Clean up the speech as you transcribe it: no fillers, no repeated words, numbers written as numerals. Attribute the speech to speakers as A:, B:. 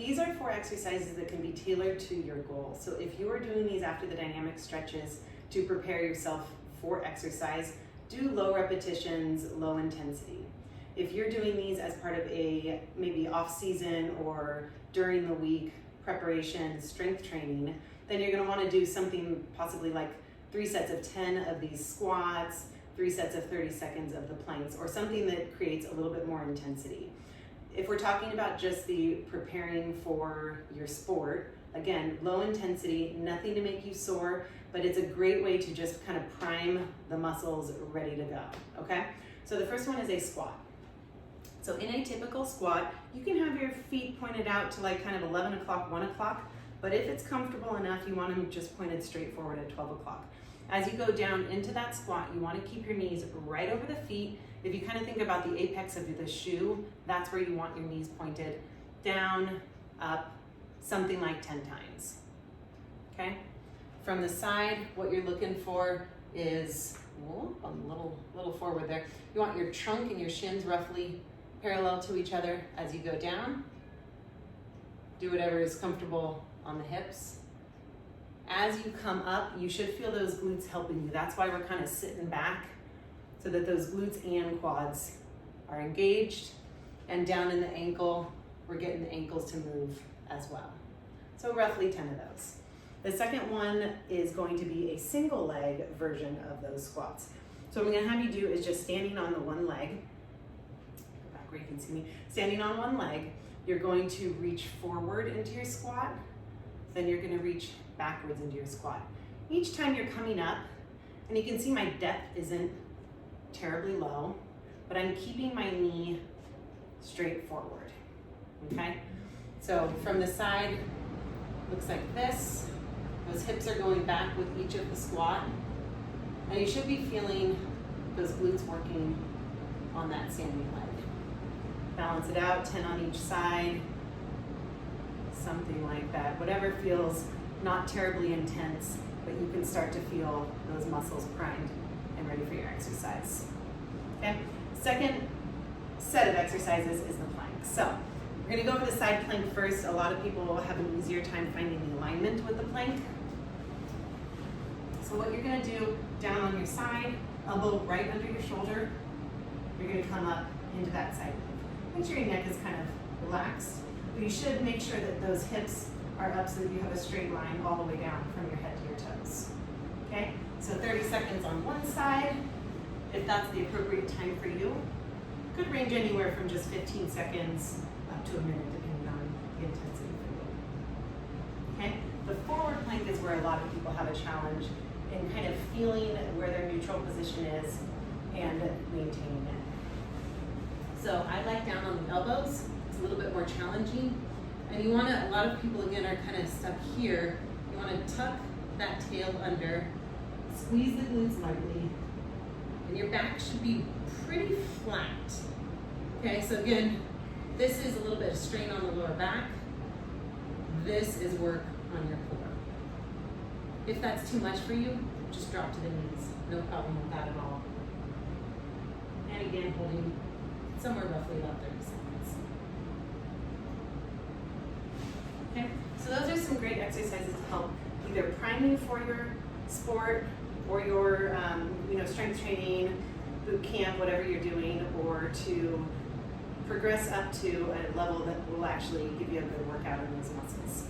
A: these are 4 exercises that can be tailored to your goal. So if you are doing these after the dynamic stretches to prepare yourself for exercise, do low repetitions, low intensity. If you're doing these as part of a maybe off season or during the week preparation, strength training, then you're gonna wanna do something possibly like 3 sets of 10 of these squats, 3 sets of 30 seconds of the planks, or something that creates a little bit more intensity. If we're talking about just the preparing for your sport, again, low intensity, nothing to make you sore, but it's a great way to just kind of prime the muscles ready to go, okay? So the first one is a squat. So in a typical squat, you can have your feet pointed out to like kind of 11 o'clock, 1 o'clock, but if it's comfortable enough, you want them just pointed straight forward at 12 o'clock. As you go down into that squat, you want to keep your knees right over the feet. If you kind of think about the apex of the shoe, that's where you want your knees pointed. Down, up, something like 10 times. Okay? From the side, what you're looking for is a little forward there. You want your trunk and your shins roughly parallel to each other as you go down. Do whatever is comfortable on the hips. As you come up, you should feel those glutes helping you. That's why we're kind of sitting back so that those glutes and quads are engaged. And down in the ankle, we're getting the ankles to move as well. So roughly 10 of those. The second one is going to be a single leg version of those squats. So what I'm gonna have you do is just standing on the one leg, go back where you can see me, standing on one leg, you're going to reach forward into your squat, then you're gonna reach backwards into your squat. Each time you're coming up, and you can see my depth isn't terribly low, but I'm keeping my knee straight forward, okay? So from the side, looks like this. Those hips are going back with each of the squat, and you should be feeling those glutes working on that standing leg. Balance it out, 10 on each side, something like that. Whatever feels not terribly intense, but you can start to feel those muscles primed and ready for your exercise. Okay, second set of exercises is the plank. So we're gonna go over the side plank first. A lot of people will have an easier time finding the alignment with the plank. So what you're gonna do, down on your side, elbow right under your shoulder, you're gonna come up into that side plank. Make sure your neck is kind of relaxed, but you should make sure that those hips are up so that you have a straight line all the way down from your head to your toes. Okay, so 30 seconds on one side, if that's the appropriate time for you. Could range anywhere from just 15 seconds up to a minute, depending on the intensity for you. Okay, the forward plank is where a lot of people have a challenge in kind of feeling where their neutral position is and maintaining it. So I like down on the elbows. It's a little bit more challenging. And you want to, a lot of people again are kind of stuck here. You want to tuck that tail under, squeeze the glutes lightly, and your back should be pretty flat. Okay, so again, this is a little bit of strain on the lower back. This is work on your core. If that's too much for you, just drop to the knees. No problem with that at all. And again, holding somewhere roughly about 30 seconds. Okay, so those are some great exercises to help either prime you for your sport or your strength training, boot camp, whatever you're doing, or to progress up to a level that will actually give you a good workout in those muscles.